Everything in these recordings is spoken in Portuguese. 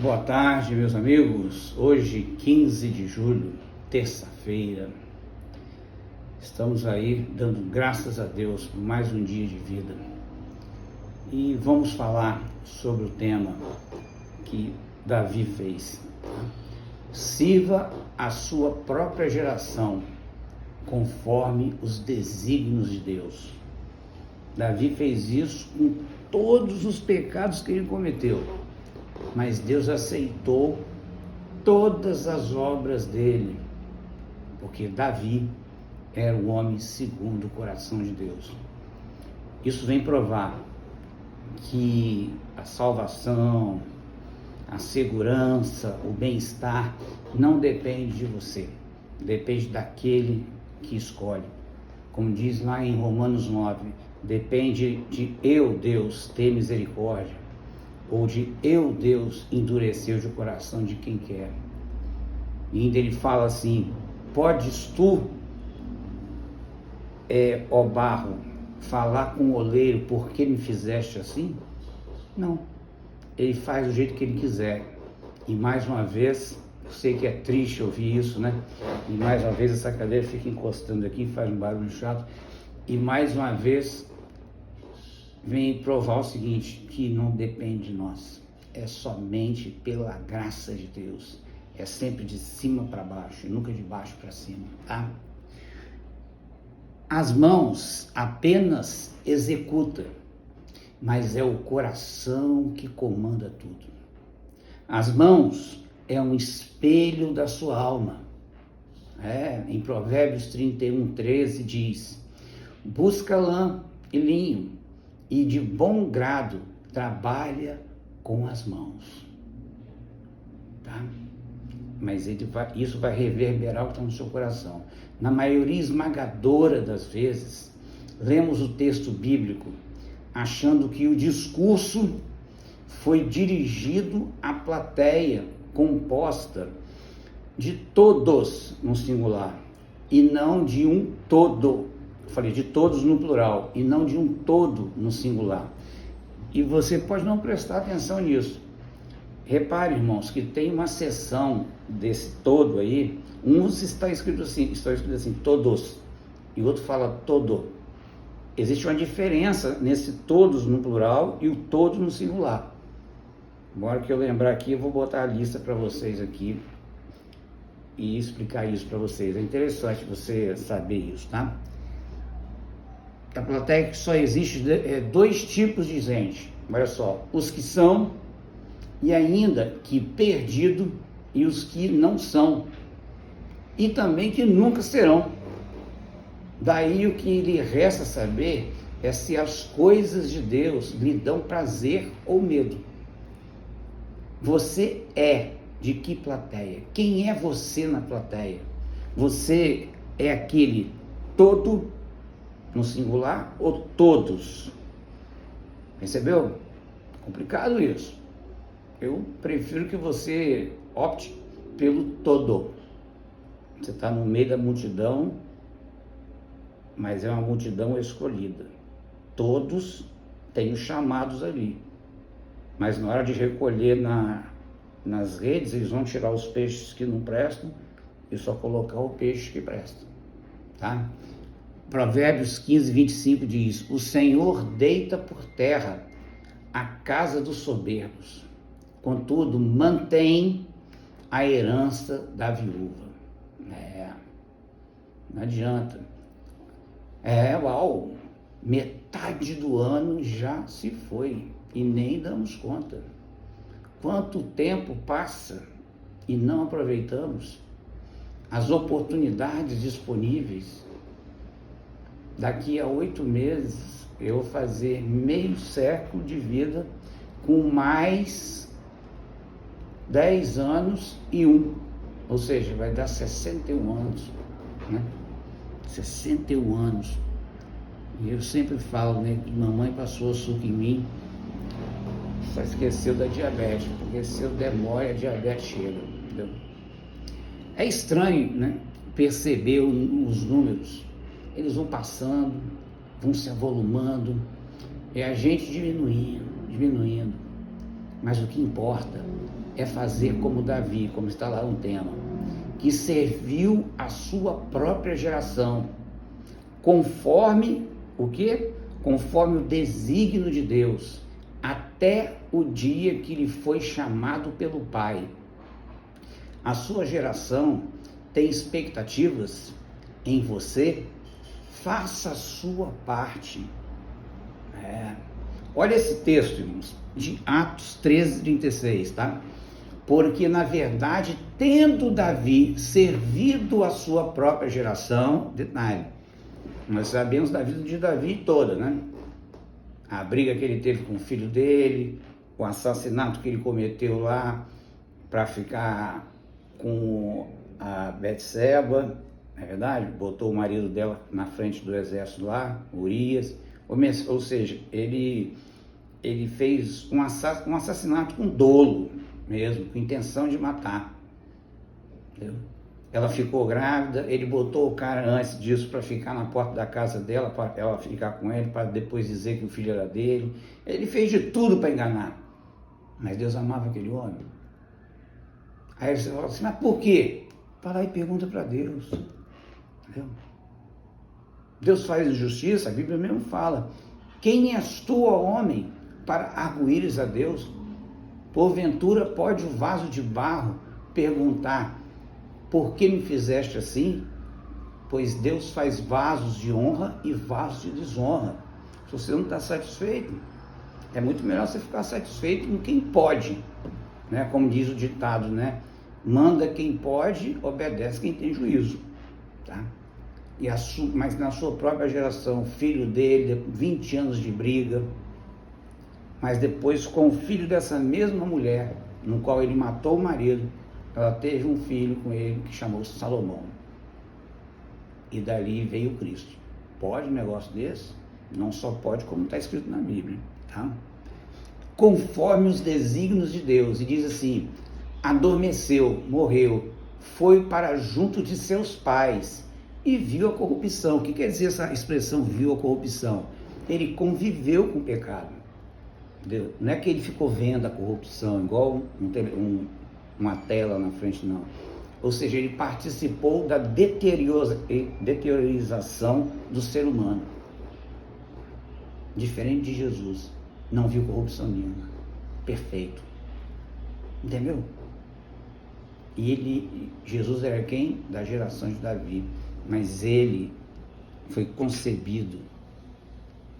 Boa tarde, meus amigos. Hoje, 15 de julho, terça-feira. Estamos aí dando graças a Deus por mais um dia de vida. E vamos falar sobre o tema que Davi fez. Sirva a sua própria geração conforme os desígnios de Deus. Davi fez isso com todos os pecados que ele cometeu, mas Deus aceitou todas as obras dele, porque Davi era o homem segundo o coração de Deus. Isso vem provar que a salvação, a segurança, o bem-estar não depende de você, depende daquele que escolhe. Como diz lá em Romanos 9, depende de eu, Deus, ter misericórdia, ou de eu, Deus, endurecer o coração de quem quer. E ainda ele fala assim: podes tu, ó barro, falar com o oleiro, por que me fizeste assim? Não, ele faz do jeito que ele quiser. E mais uma vez, eu sei que é triste ouvir isso, né? E mais uma vez essa cadeira fica encostando aqui, faz um barulho chato. E mais uma vez vem provar o seguinte, que não depende de nós, é somente pela graça de Deus, é sempre de cima para baixo, nunca de baixo para cima, tá? As mãos apenas executam, mas é o coração que comanda tudo. As mãos é um espelho da sua alma. Em Provérbios 31:13 diz: busca lã e linho, e de bom grado trabalha com as mãos, tá? Mas isso vai reverberar o que está no seu coração. Na maioria esmagadora das vezes, lemos o texto bíblico achando que o discurso foi dirigido à plateia composta de todos no singular e não de um todo. Eu falei de todos no plural e não de um todo no singular. E você pode não prestar atenção nisso. Repare, irmãos, que tem uma seção desse todo aí, uns está escrito assim, todos, e o outro fala todo. Existe uma diferença nesse todos no plural e o todo no singular. Agora que eu lembrar aqui, eu vou botar a lista para vocês aqui e explicar isso para vocês. É interessante você saber isso, tá? A plateia que só existe dois tipos de gente, olha só, os que são e ainda que perdido e os que não são e também que nunca serão. Daí o que lhe resta saber é se as coisas de Deus lhe dão prazer ou medo. Você é de que plateia? Quem é você na plateia? Você é aquele todo no singular ou todos? Percebeu? Complicado isso. Eu prefiro que você opte pelo todo. Você está no meio da multidão, mas é uma multidão escolhida. Todos têm os chamados ali. Mas na hora de recolher nas redes, eles vão tirar os peixes que não prestam e só colocar o peixe que presta. Tá? Provérbios 15:25 diz: o Senhor deita por terra a casa dos soberbos, contudo mantém a herança da viúva. Não adianta. Metade do ano já se foi e nem damos conta. Quanto tempo passa e não aproveitamos as oportunidades disponíveis? Daqui a 8 meses eu vou fazer meio século de vida com mais 10 anos e 1, ou seja, vai dar 61 anos, né? 61 anos. E eu sempre falo, né, que mamãe passou açúcar em mim, só esqueceu da diabetes, porque se eu demore a diabetes chega, entendeu? É estranho, né, perceber os números, eles vão passando, vão se avolumando, é a gente diminuindo, Mas o que importa é fazer como Davi, como está lá no tema, que serviu a sua própria geração, conforme o quê? Conforme o desígnio de Deus, até o dia que lhe foi chamado pelo Pai. A sua geração tem expectativas em você? Faça a sua parte. Olha esse texto, irmãos, de Atos 13:36, tá? Porque, na verdade, tendo Davi servido a sua própria geração, detalhe, nós sabemos da vida de Davi toda, né? A briga que ele teve com o filho dele, o assassinato que ele cometeu lá para ficar com a Betseba, não é verdade? Botou o marido dela na frente do exército lá, Urias, ou seja, ele fez um assassinato com dolo mesmo, com intenção de matar, entendeu? Ela ficou grávida, ele botou o cara antes disso para ficar na porta da casa dela, para ela ficar com ele, para depois dizer que o filho era dele. Ele fez de tudo para enganar, mas Deus amava aquele homem. Aí você fala assim, mas por quê? Para lá e pergunta para Deus, entendeu? Deus faz injustiça, a Bíblia mesmo fala, quem és tu, ó homem, para arguires a Deus? Porventura pode o vaso de barro perguntar, por que me fizeste assim? Pois Deus faz vasos de honra e vasos de desonra. Se você não está satisfeito, é muito melhor você ficar satisfeito com quem pode, né? Como diz o ditado, né? Manda quem pode, obedece quem tem juízo, tá? Mas na sua própria geração, o filho dele, 20 anos de briga, mas depois com o filho dessa mesma mulher, no qual ele matou o marido, ela teve um filho com ele que chamou-se Salomão. E dali veio Cristo. Pode um negócio desse? Não só pode, como está escrito na Bíblia, tá? Conforme os desígnios de Deus, e diz assim, adormeceu, morreu, foi para junto de seus pais e viu a corrupção. O que quer dizer essa expressão, viu a corrupção? Ele conviveu com o pecado. Entendeu? Não é que ele ficou vendo a corrupção, igual uma tela na frente, não. Ou seja, ele participou da deteriorização do ser humano. Diferente de Jesus, não viu corrupção nenhuma. Perfeito. Entendeu? E Jesus era quem? Da geração de Davi. Mas ele foi concebido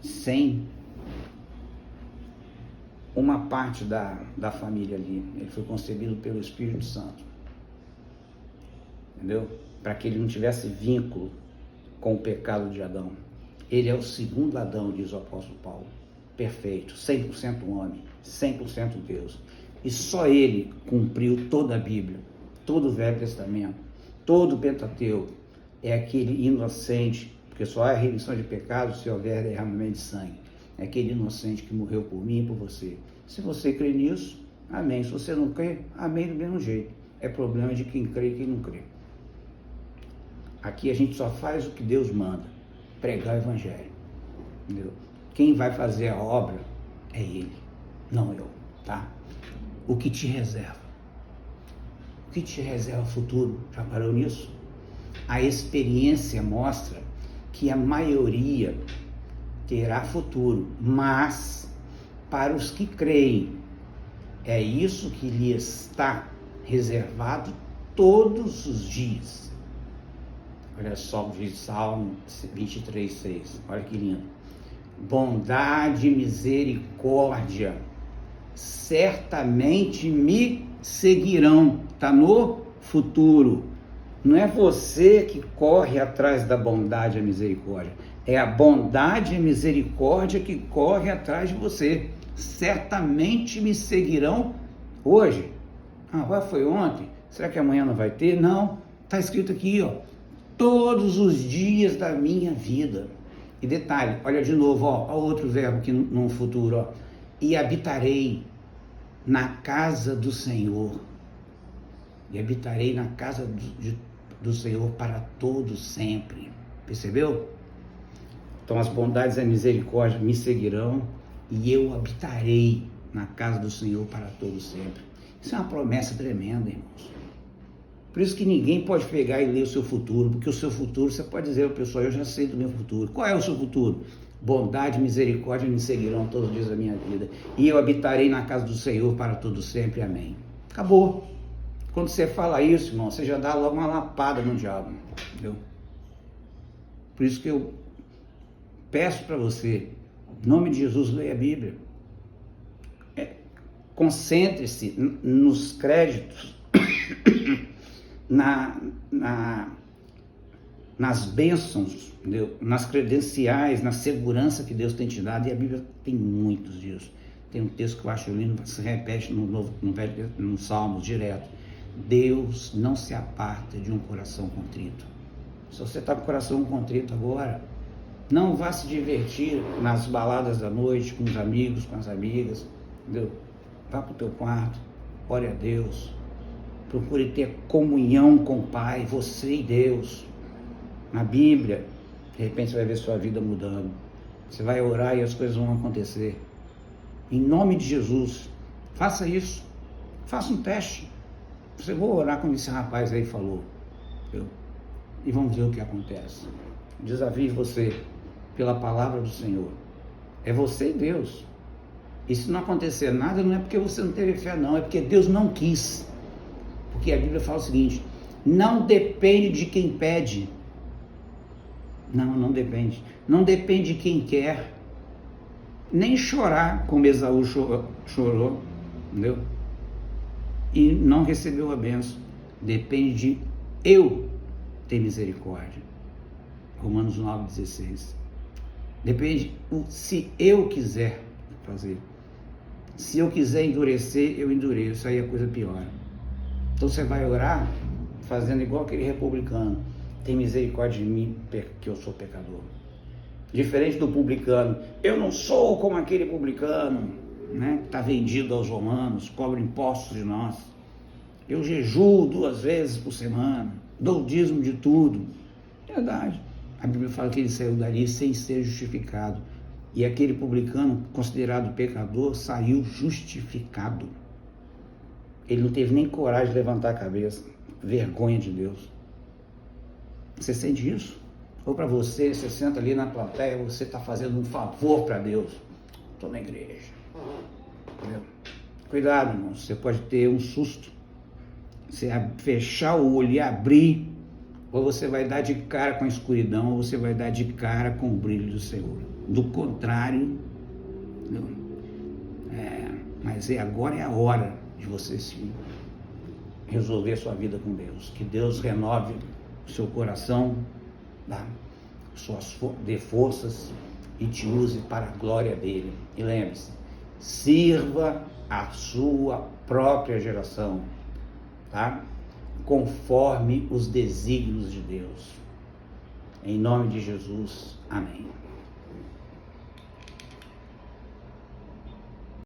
sem uma parte da família ali. Ele foi concebido pelo Espírito Santo. Entendeu? Para que ele não tivesse vínculo com o pecado de Adão. Ele é o segundo Adão, diz o apóstolo Paulo. Perfeito, 100% homem, 100% Deus. E só ele cumpriu toda a Bíblia, todo o Velho Testamento, todo o Pentateuco. É aquele inocente, porque só há remissão de pecados se houver derramamento de sangue. É aquele inocente que morreu por mim e por você. Se você crê nisso, amém. Se você não crê, amém do mesmo jeito. É problema de quem crê e quem não crê. Aqui a gente só faz o que Deus manda, pregar o Evangelho. Entendeu? Quem vai fazer a obra é Ele, não eu, tá? O que te reserva? O que te reserva o futuro? Já parou nisso? A experiência mostra que a maioria terá futuro, mas para os que creem, é isso que lhe está reservado todos os dias. Olha só o que diz Salmo 23:6, olha que lindo. Bondade e misericórdia certamente me seguirão, está no futuro. Não é você que corre atrás da bondade e a misericórdia, é a bondade e a misericórdia que corre atrás de você. Certamente me seguirão hoje. Foi ontem? Será que amanhã não vai ter? Não, está escrito aqui, ó, todos os dias da minha vida. E detalhe, olha de novo, ó outro verbo aqui no futuro, ó, e habitarei na casa do Senhor. E habitarei na casa do Senhor para todo sempre. Percebeu? Então as bondades e a misericórdia me seguirão e eu habitarei na casa do Senhor para todo sempre. Isso é uma promessa tremenda, irmãos. Por isso que ninguém pode pegar e ler o seu futuro, porque o seu futuro, você pode dizer ao pessoal, eu já sei do meu futuro. Qual é o seu futuro? Bondade e misericórdia me seguirão todos os dias da minha vida, e eu habitarei na casa do Senhor para todo sempre. Amém. Acabou. Quando você fala isso, irmão, você já dá logo uma lapada no diabo, entendeu? Por isso que eu peço para você, em nome de Jesus, leia a Bíblia. Concentre-se nos créditos, nas bênçãos, entendeu? Nas credenciais, na segurança que Deus tem te dado, e a Bíblia tem muitos disso. Tem um texto que eu acho lindo, se repete no Salmos direto. Deus não se aparta de um coração contrito. Se você está com o coração contrito agora, não vá se divertir nas baladas da noite, com os amigos, com as amigas, entendeu? Vá para o teu quarto, ore a Deus, procure ter comunhão com o Pai, você e Deus. Na Bíblia, de repente você vai ver sua vida mudando. Você vai orar e as coisas vão acontecer. Em nome de Jesus, faça isso. Faça um teste. Você vou orar como esse rapaz aí falou. Entendeu? E vamos ver o que acontece. Desafio você pela palavra do Senhor. É você e Deus. E se não acontecer nada, não é porque você não teve fé, não. É porque Deus não quis. Porque a Bíblia fala o seguinte: não depende de quem pede. Não depende. Não depende de quem quer. Nem chorar como Esaú chorou, entendeu? E não recebeu a bênção. Depende de eu ter misericórdia. Romanos 9,16. Depende se eu quiser fazer. Se eu quiser endurecer, eu endureço. Aí a coisa piora. Então você vai orar fazendo igual aquele republicano. Tem misericórdia de mim, que eu sou pecador. Diferente do publicano. Eu não sou como aquele publicano, né, que está vendido aos romanos, cobra impostos de nós. Eu jejuo 2 vezes por semana, dou dízimo de tudo. É verdade. A Bíblia fala que ele saiu dali sem ser justificado. E aquele publicano, considerado pecador, saiu justificado. Ele não teve nem coragem de levantar a cabeça. Vergonha de Deus. Você sente isso? Ou para você senta ali na plateia, você está fazendo um favor para Deus. Estou na igreja. Entendeu? Cuidado, irmão. Você pode ter um susto. Você fechar o olho e abrir, ou você vai dar de cara com a escuridão, ou você vai dar de cara com o brilho do Senhor. Do contrário, mas agora é a hora de você sim resolver a sua vida com Deus. Que Deus renove o seu coração, tá? Dê forças e te use para a glória dele. E lembre-se, sirva a sua própria geração, tá? Conforme os desígnios de Deus. Em nome de Jesus, amém.